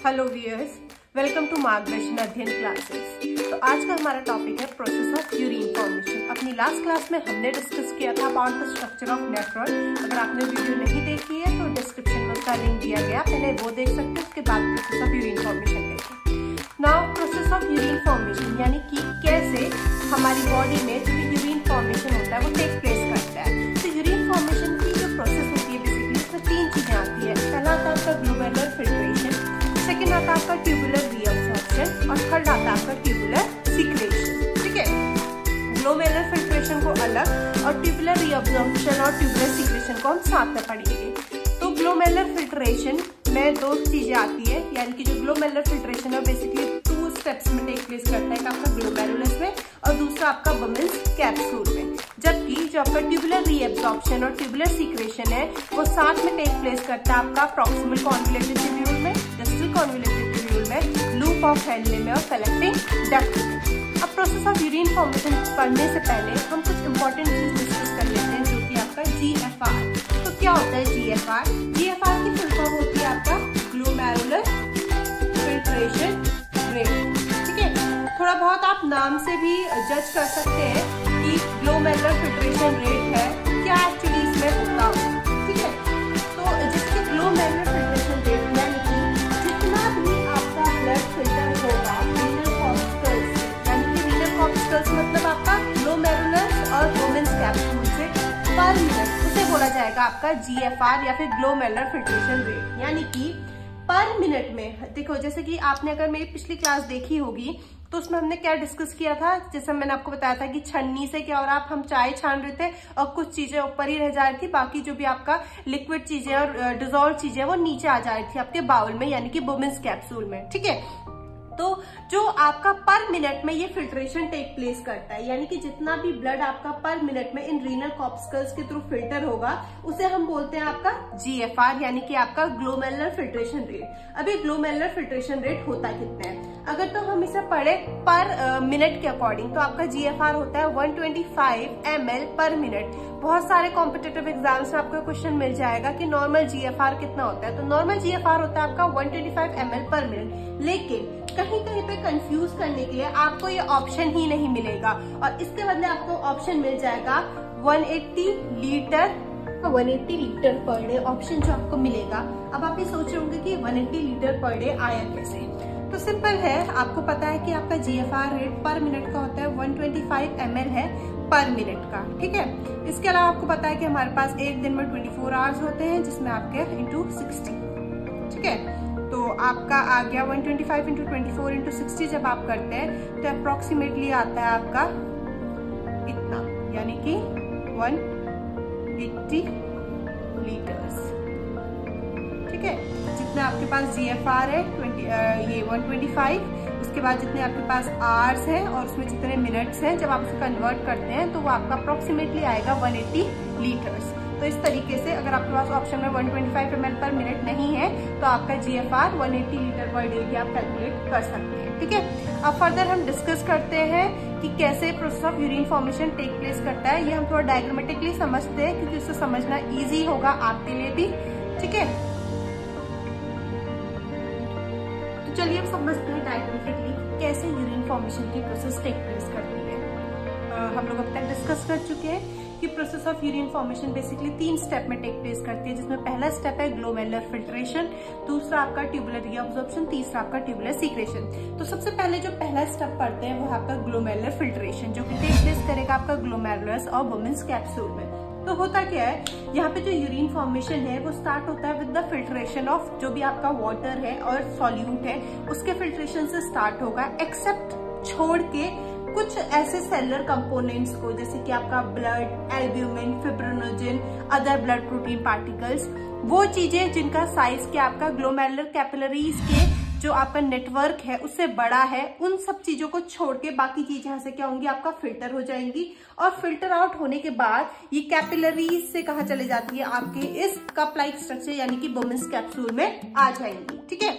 Hello viewers, welcome to मार्गदर्शन अध्ययन classes. तो आज का हमारा टॉपिक है प्रोसेस ऑफ यूरिन फॉर्मेशन। अपनी लास्ट क्लास में हमने डिस्कस किया था about the structure of nephron. अगर आपने वीडियो नहीं देखी है तो डिस्क्रिप्शन में उसका लिंक दिया गया, पहले वो देख सकते हैं, उसके बाद प्रोसेस ऑफ यूरिन फॉर्मेशन देखें। Now process of urine formation यानी कि कैसे हमारी बॉडी में जो यूरिन फॉर्मेशन होता है वो टेक प्लेस करता है। तो यूरिन फॉर्मेशन की जो प्रोसेस होती है बेसिकली इसमें तीन चीजें आती है। पहला आता है आपका ग्लोमेरुलर फिल्ट्रेशन, सेकेंड आता है आपका ट्यूबुलर रीअब्सॉर्प्शन और थर्ड आता है आपका ट्यूबुलर सीक्रेशन। ठीक है, ग्लोमेरुलर फिल्ट्रेशन को अलग और ट्यूबुलर रीअब्सॉर्प्शन और ट्यूबुलर सीक्रेशन को हम साथ में पढ़ेंगे। तो ग्लोमेरुलर फिल्ट्रेशन में दो चीजें आती है, यानी कि जो ग्लोमेरुलर फिल्ट्रेशन है बेसिकली टू स्टेप्स में टेक प्लेस करता है, एक आपका ग्लोमेरुलस में और दूसरा आपका बमिल्स कैप्सूल में। जबकि जो आपका ट्यूबुलर रीअब्सॉर्प्शन और ट्यूबुलर सीक्रेशन है वो साथ में टेक प्लेस करता है आपका प्रॉक्सिमल कॉन्वोल्यूटेड ट्यूब्यूल में, डिस्टल कॉन्वोल्यूटेड ट्यूब्यूल में, लूप ऑफ हेनले में और कलेक्टिंग डक्ट में। अब प्रोसेस ऑफ यूरिन फॉर्मेशन पढ़ने से पहले हम कुछ इंपॉर्टेंट चीज डिस्कस कर लेते हैं, जो कि आपका GFR। तो क्या होता है GFR? GFR की फुल फॉर्म होती है आपका ग्लोमेरुलर फिल्ट्रेशन रेट। ठीक है, थोड़ा बहुत आप नाम से भी जज कर सकते हैं कि ग्लोमेरुलर फिल्ट्रेशन रेट है क्या एक्चुअली इसमें होता है। ठीक है, तो जिसके ग्लोमेरुलर फिल्ट्रेशन रेट यानी कि जितना भी आपका ब्लड फिल्टर होगा रीनल कॉर्पस्कल्स, यानी कि रीनल कॉर्पस्कल्स मतलब आपका ग्लोमेरुलस और बोमेन्स कैप्सूल से पर मिनट, उसे बोला जाएगा आपका GFR या फिर ग्लोमेरुलर फिल्ट्रेशन रेट। यानी कि पर मिनट में देखो, जैसे कि आपने अगर मेरी पिछली क्लास देखी होगी तो उसमें हमने क्या डिस्कस किया था, जैसे मैंने आपको बताया था कि छन्नी से क्या हो रहा, हम चाय छान रहे थे और कुछ चीजें ऊपर ही रह जा रही थी, बाकी जो भी आपका लिक्विड चीजें और डिजोल्व चीजें वो नीचे आ जा रही थी आपके बाउल में, यानी कि बोमेन्स कैप्सूल में। ठीक है, तो जो आपका पर मिनट में ये फिल्ट्रेशन टेक प्लेस करता है, यानी कि जितना भी ब्लड आपका पर मिनट में इन रीनल कॉर्पस्कल्स के थ्रू फिल्टर होगा उसे हम बोलते हैं आपका GFR, यानी कि आपका ग्लोमेरुलर फिल्ट्रेशन रेट। अब ये ग्लोमेरुलर फिल्ट्रेशन रेट होता कितना है, अगर तो हम इसे पढ़े पर मिनट के अकॉर्डिंग तो आपका GFR होता है 125 ml पर मिनट। बहुत सारे कॉम्पिटिटिव एग्जाम्स में आपको क्वेश्चन मिल जाएगा कि नॉर्मल GFR कितना होता है, तो नॉर्मल GFR होता है आपका 125 ml पर मिनट। लेकिन कहीं कहीं पे कंफ्यूज करने के लिए आपको ये ऑप्शन ही नहीं मिलेगा और इसके बदले आपको ऑप्शन मिल जाएगा 180 लीटर पर डे, ऑप्शन जो आपको मिलेगा। अब आप ये सोच रहे होंगे कि 180 लीटर पर डे आया कैसे? तो सिंपल है, आपको पता है कि आपका GFR रेट पर मिनट का होता है 125 ml है पर मिनट का। ठीक है, इसके अलावा आपको पता है कि हमारे पास एक दिन में 24 आवर्स होते हैं, जिसमें आपके इंटू 60। ठीक है, तो आपका आ गया 125 इंटू 24 इंटू 60 जब आप करते हैं तो अप्रोक्सीमेटली आता है आपका इतना, यानी कि 180 लीटर्स। ठीक है, जितने आपके पास GFR है ये 125, उसके बाद जितने आपके पास आवर्स हैं और उसमें जितने मिनट्स हैं, जब आप उसे कन्वर्ट करते हैं तो वो आपका अप्रोक्सीमेटली आएगा 180 लीटर्स। तो इस तरीके से अगर आपके पास ऑप्शन में 125 ml पर मिनट नहीं है तो आपका GFR 180 लीटर पर डे भी आप कैलकुलेट कर सकते हैं। ठीक है, अब फर्दर हम डिस्कस करते हैं कि कैसे process of urine formation take place करता है। ये हम थोड़ा डायग्रामेटिकली समझते हैं क्योंकि उससे समझना इजी होगा आपके लिए भी। ठीक है, तो चलिए हम समझते हैं डायग्रामेटिकली कैसे यूरिन फॉर्मेशन की प्रोसेस टेक प्लेस करती है। हम लोग अब तक डिस्कस कर चुके हैं कि process of urine formation basically 3 step में टेक प्लेस करती है, जिसमें पहला स्टेप है ग्लोमेरुलर फिल्ट्रेशन, दूसरा आपका ट्यूबुलर रीअब्सॉर्प्शन, तीसरा आपका ट्यूबुलर सीक्रेशन। तो सबसे पहले जो पहला स्टेप पढ़ते हैं वो है आपका ग्लोमेरुलर फिल्ट्रेशन, जो कि टेक प्लेस करेगा आपका ग्लोमेरुलस और बोमेन्स कैप्सूल में। तो होता क्या है, यहाँ पे जो यूरिन फॉर्मेशन है वो स्टार्ट होता है विद द फिल्ट्रेशन ऑफ जो भी आपका वाटर है और सॉल्यूट है उसके फिल्ट्रेशन से स्टार्ट होगा, एक्सेप्ट छोड़ के कुछ ऐसे सेलुलर कंपोनेंट्स को, जैसे कि आपका blood, albumin, fibrinogen, other blood protein particles, वो चीजें जिनका साइज क्या आपका ग्लोमेरुलर कैपिलरीज के जो आपका नेटवर्क है उससे बड़ा है, उन सब चीजों को छोड़ के बाकी चीजें यहाँ से क्या होंगी आपका फिल्टर हो जाएंगी और फिल्टर आउट होने के बाद ये कैपिलरीज से कहाँ चले जाती है आपके इस कप लाइक स्ट्रक्चर यानी कि बोमेन्स कैप्सूल में आ जाएंगी। ठीक है,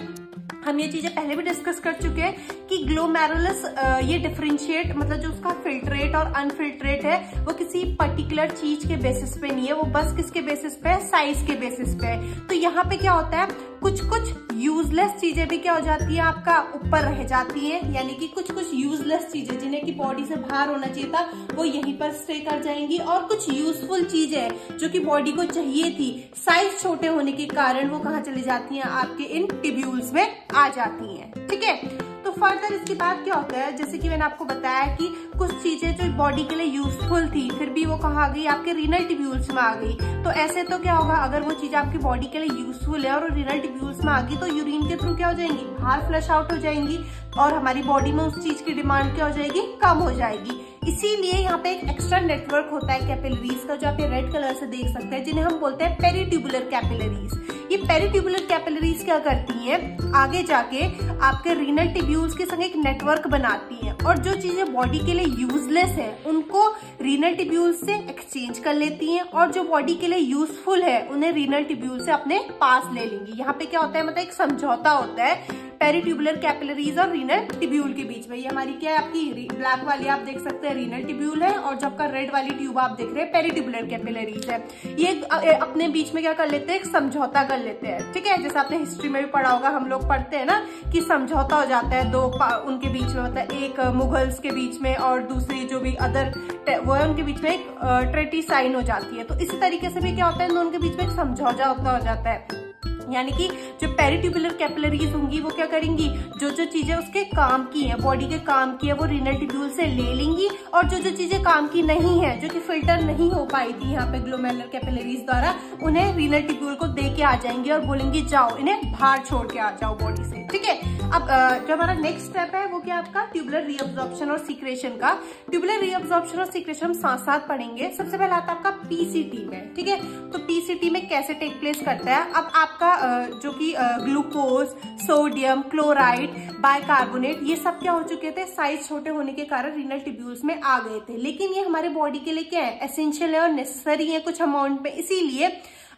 हम ये चीजें पहले भी डिस्कस कर चुके हैं कि ग्लोमेरुलस ये डिफरेंशिएट मतलब जो उसका फिल्ट्रेट और अनफिल्ट्रेट है वो किसी पर्टिकुलर चीज के बेसिस पे नहीं है, वो बस किसके बेसिस पे है, साइज के बेसिस पे है। तो यहाँ पे क्या होता है, कुछ कुछ यूजलेस चीजें भी क्या हो जाती है आपका ऊपर रह जाती हैं, यानी कि कुछ कुछ यूजलेस चीजें जिन्हें की बॉडी से बाहर होना चाहिए था वो यहीं पर स्टे कर जाएंगी, और कुछ यूजफुल चीजें जो कि बॉडी को चाहिए थी साइज छोटे होने के कारण वो कहाँ चली जाती हैं, आपके इन टिब्यूल्स में आ जाती हैं। ठीक है, तो फर्दर इसके बाद क्या होता है, जैसे कि मैंने आपको बताया कि कुछ चीजें जो बॉडी के लिए यूजफुल थी फिर भी वो कहाँ आ गई, आपके रीनल टिब्यूल्स में आ गई। तो ऐसे तो क्या होगा, अगर वो चीज आपकी बॉडी के लिए यूजफुल है और रीनल टिब्यूल्स में आ गई तो यूरिन के थ्रू क्या हो जाएंगी, बाहर फ्लश आउट हो जाएंगी, और हमारी बॉडी में उस चीज की डिमांड क्या हो जाएगी, कम हो जाएगी। इसीलिए यहाँ पे एक एक्स्ट्रा नेटवर्क होता है कैपिलरीज का, जो आप ये रेड कलर से देख सकते हैं, जिन्हें हम बोलते हैं पेरिट्यूबुलर कैपिलरीज। ये पेरिट्यूबुलर कैपिलरीज क्या करती हैं, आगे जाके आपके रीनल टिब्यूल्स के संग एक नेटवर्क बनाती हैं, और जो चीजें बॉडी के लिए यूजलेस है उनको रीनल टिब्यूल्स से एक्सचेंज कर लेती हैं, और जो बॉडी के लिए यूजफुल है उन्हें रीनल टिब्यूल से अपने पास ले लेंगी। यहाँ पे क्या होता है, मतलब एक समझौता होता है पेरिट्यूबुलर कैपिलरीज और रीनल टिब्यूल के बीच में। ये हमारी क्या है, आपकी ब्लैक वाली आप देख सकते हैं रीनल टिब्यूल है, और जो आपका रेड वाली ट्यूब आप देख रहे हैं पेरिट्यूबुलर कैपिलरीज है। ये अपने बीच में क्या कर लेते हैं, एक समझौता कर लेते हैं। ठीक है, जैसे आपने हिस्ट्री में भी पढ़ा होगा, हम लोग पढ़ते हैं ना कि समझौता हो जाता है दो उनके बीच में, मतलब एक मुगल्स के बीच में और दूसरी जो भी अदर वो है उनके बीच में एक ट्रीटी साइन हो जाती है। तो इसी तरीके से भी क्या होता है, दोनों के बीच में एक समझौता हो जाता है, यानी कि जो पेरिट्यूबुलर कैपिलरीज होंगी वो क्या करेंगी, जो जो चीजें उसके काम की है, बॉडी के काम की है, वो रीनल टिब्यूल से ले लेंगी, और जो जो चीजें काम की नहीं है, जो कि फिल्टर नहीं हो पाई थी यहाँ पे ग्लोमेरुलर कैपिलरीज द्वारा, उन्हें रीनल टिब्यूल को दे के आ जाएंगी और बोलेंगी जाओ इन्हें बाहर छोड़ के आ जाओ बॉडी से। ठीक है, अब जो हमारा नेक्स्ट स्टेप है वो क्या आपका ट्यूबुलर रीअब्जॉर्प्शन और सीक्रेशन का। ट्यूबुलर रीअब्जॉर्प्शन और सीक्रेशन हम साथ साथ पढ़ेंगे। सबसे पहले आता है आपका पीसीटी में। ठीक है, तो पीसीटी में कैसे टेक प्लेस करता है, अब आपका जो कि ग्लूकोज, सोडियम, क्लोराइड, बाइकार्बोनेट, ये सब क्या हो चुके थे, साइज छोटे होने के कारण रीनल टिब्यूल्स में आ गए थे, लेकिन ये हमारे बॉडी के लिए क्या है, एसेंशियल है और नेसेसरी है कुछ अमाउंट में। इसीलिए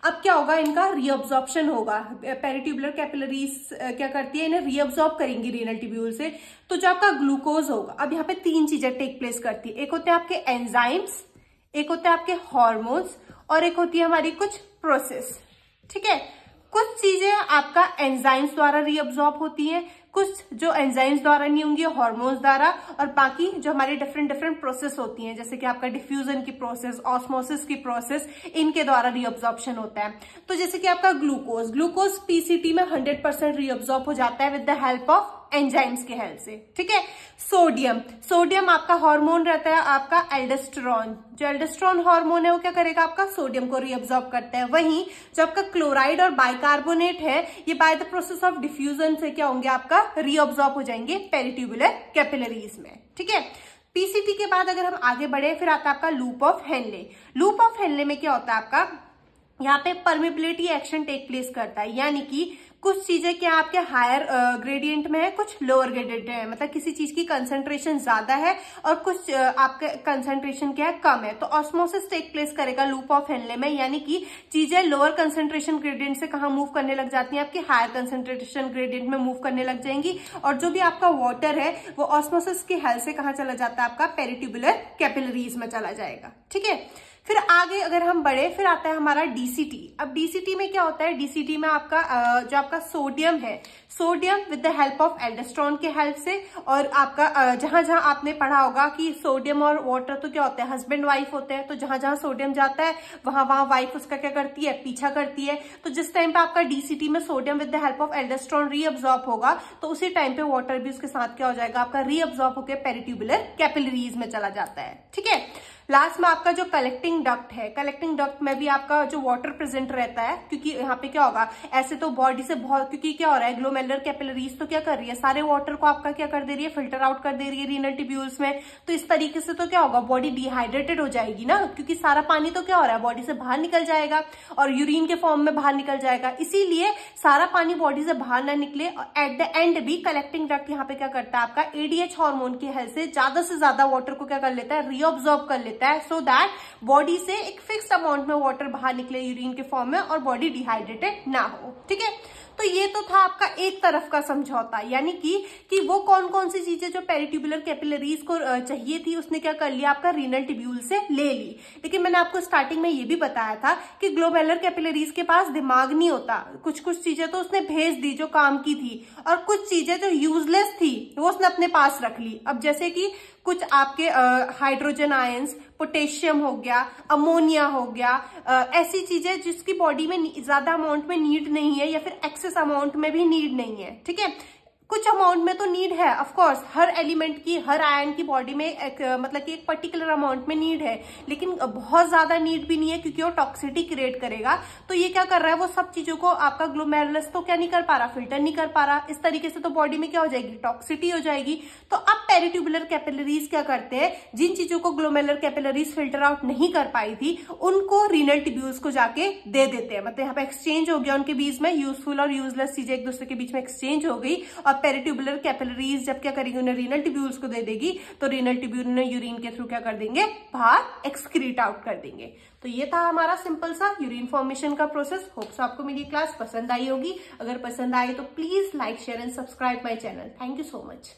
अब क्या होगा, इनका रीअब्जॉर्प्शन होगा। पेरिट्यूबुलर कैपिलरीज क्या करती है, इन्हें रीअब्जॉर्ब करेंगी रीनल टिब्यूल से। तो जो आपका ग्लूकोज होगा, अब यहाँ पे तीन चीजें टेक प्लेस करती है, एक होते हैं आपके एंजाइम्स, एक होते हैं आपके हार्मोन्स, और एक होती है हमारी कुछ प्रोसेस। ठीक है, कुछ चीजें आपका एंजाइम्स द्वारा रीअब्जॉर्ब होती हैं, कुछ जो एंजाइम्स द्वारा नहीं होंगी हार्मोन्स द्वारा, और बाकी जो हमारी डिफरेंट प्रोसेस होती हैं, जैसे कि आपका डिफ्यूजन की प्रोसेस, ऑस्मोसिस की प्रोसेस, इनके द्वारा रीअब्जॉर्प्शन होता है। तो जैसे कि आपका ग्लूकोज पीसीटी में 100% रीअब्जॉर्ब हो जाता है with the help of enzymes के हेल्प से। ठीक है, सोडियम आपका हार्मोन रहता है आपका एल्डोस्टेरोन। जो एल्डोस्टेरोन हार्मोन है वो क्या करेगा, आपका सोडियम को रीअब्जॉर्ब करता है। वहीं जो आपका क्लोराइड और बाइकार्बोनेट है, ये by the process of diffusion से क्या होंगे, आपका रीअब्जॉर्ब हो जाएंगे पेरिट्यूबुलर कैपिलरीज में। ठीक है, पीसीटी के बाद अगर हम आगे बढ़े, फिर आता है आपका loop of Henle. Loop of Henle में क्या होता है, आपका यहाँ पे परमिबिलिटी एक्शन टेक प्लेस करता है, यानी कि कुछ चीजें क्या आपके हायर ग्रेडियंट में है, कुछ लोअर ग्रेडियंट है, मतलब किसी चीज की कंसंट्रेशन ज्यादा है और कुछ आपके कंसंट्रेशन क्या है, कम है। तो ऑस्मोसिस टेक प्लेस करेगा लूप ऑफ हेनले में, यानी कि चीजें लोअर कंसंट्रेशन ग्रेडियंट से कहाँ मूव करने लग जाती हैं, आपके हायर कंसंट्रेशन ग्रेडियंट में मूव करने लग जाएंगी, और जो भी आपका वाटर है वो ऑस्मोसिस की हेल्प से कहाँ चला जाता है, आपका पेरिट्यूबुलर कैपिलरीज में चला जाएगा। ठीक है, फिर आगे अगर हम बढ़े, फिर आता है हमारा डीसीटी। अब डीसीटी में क्या होता है, डीसीटी में आपका जो आपका सोडियम है, sodium with the help of aldosterone के हेल्प से, और आपका जहां जहां आपने पढ़ा होगा कि सोडियम और वाटर तो क्या होते हैं, हस्बैंड वाइफ होते हैं, तो जहां जहां सोडियम जाता है वहां वहां वाइफ उसका क्या करती है, पीछा करती है। तो जिस टाइम पे आपका डीसीटी में sodium with the help of aldosterone reabsorb होगा, तो उसी टाइम पे वाटर भी उसके साथ क्या हो जाएगा, आपका रीअब्जॉर्ब होकर पेरिट्यूबुलर कैपिलरीज में चला जाता है। ठीक है, लास्ट में आपका जो कलेक्टिंग डक्ट है, कलेक्टिंग डक्ट में भी आपका जो वाटर प्रेजेंट रहता है, क्योंकि यहाँ पे क्या होगा, ऐसे तो बॉडी से बहुत, क्योंकि क्या हो रहा है, ग्लोमेरुलर कैपिलरीज तो क्या कर रही है, सारे वाटर को आपका क्या कर दे रही है, फिल्टर आउट कर दे रही है रीनल टिब्यूल्स में। तो इस तरीके से तो क्या होगा, बॉडी डिहाइड्रेटेड हो जाएगी ना, क्योंकि सारा पानी तो क्या हो रहा है, बॉडी से बाहर निकल जाएगा और यूरिन के फॉर्म में बाहर निकल जाएगा। इसीलिए सारा पानी बॉडी से बाहर ना निकले, और एट द एंड भी कलेक्टिंग डक्ट यहाँ पे क्या करता है, आपका एडीएच हार्मोन की हेल्प से ज्यादा से ज्यादा वाटर को क्या कर लेता है, रीअब्जॉर्ब कर लेता है, सो दैट बॉडी से एक फिक्स अमाउंट में वाटर बाहर निकले यूरिन के फॉर्म में और बॉडी डिहाइड्रेटेड ना हो। ठीक है, तो ये तो था आपका एक तरफ का समझौता, यानी कि वो कौन कौन सी चीजें जो पेरिट्यूबुलर कैपिलरीज को चाहिए थी उसने क्या कर लिया, आपका रीनल ट्यूब्यूल से ले ली। लेकिन मैंने आपको स्टार्टिंग में ये भी बताया था कि ग्लोमेरुलर कैपिलरीज के पास दिमाग नहीं होता, कुछ कुछ चीजें तो उसने भेज दी जो काम की थी, और कुछ चीजें जो यूजलेस थी वो उसने अपने पास रख ली। अब जैसे कि कुछ आपके हाइड्रोजन आयंस, पोटेशियम हो गया, अमोनिया हो गया, ऐसी चीजें जिसकी बॉडी में ज्यादा अमाउंट में नीड नहीं है या फिर एक्सेस अमाउंट में भी नीड नहीं है, ठीक है। कुछ अमाउंट में तो नीड है, ऑफ कोर्स हर एलिमेंट की, हर आयन की बॉडी में मतलब कि एक पर्टिकुलर अमाउंट में नीड है, लेकिन बहुत ज्यादा नीड भी नहीं है क्योंकि वो टॉक्सिटी क्रिएट करेगा। तो ये क्या कर रहा है, वो सब चीजों को आपका ग्लोमेरुलस तो क्या नहीं कर पा रहा, फिल्टर नहीं कर पा रहा। इस तरीके से तो बॉडी में क्या हो जाएगी, टॉक्सिटी हो जाएगी। तो अब पेरिट्यूबुलर कैपिलरीज क्या करते हैं, जिन चीजों को ग्लोमेरुलर कैपिलरीज फिल्टर आउट नहीं कर पाई थी उनको रीनल ट्यूब्यूल्स को जाके दे देते हैं। मतलब यहाँ पे एक्सचेंज हो गया उनके बीच में, यूजफुल और यूजलेस चीजें एक दूसरे के बीच में एक्सचेंज हो गई। और पेरिट्यूबुलर कैपिलरीज जब क्या करेगी, उन्हें रीनल ट्यूब्यूल्स को दे देगी, तो रीनल ट्यूब्यूल ने यूरिन के थ्रू क्या कर देंगे, बाहर एक्सक्रीट आउट कर देंगे। तो ये था हमारा सिंपल सा यूरिन फॉर्मेशन का प्रोसेस। होप्स आपको मेरी क्लास पसंद आई होगी। अगर पसंद आई तो please like, share and subscribe my channel. Thank you so much.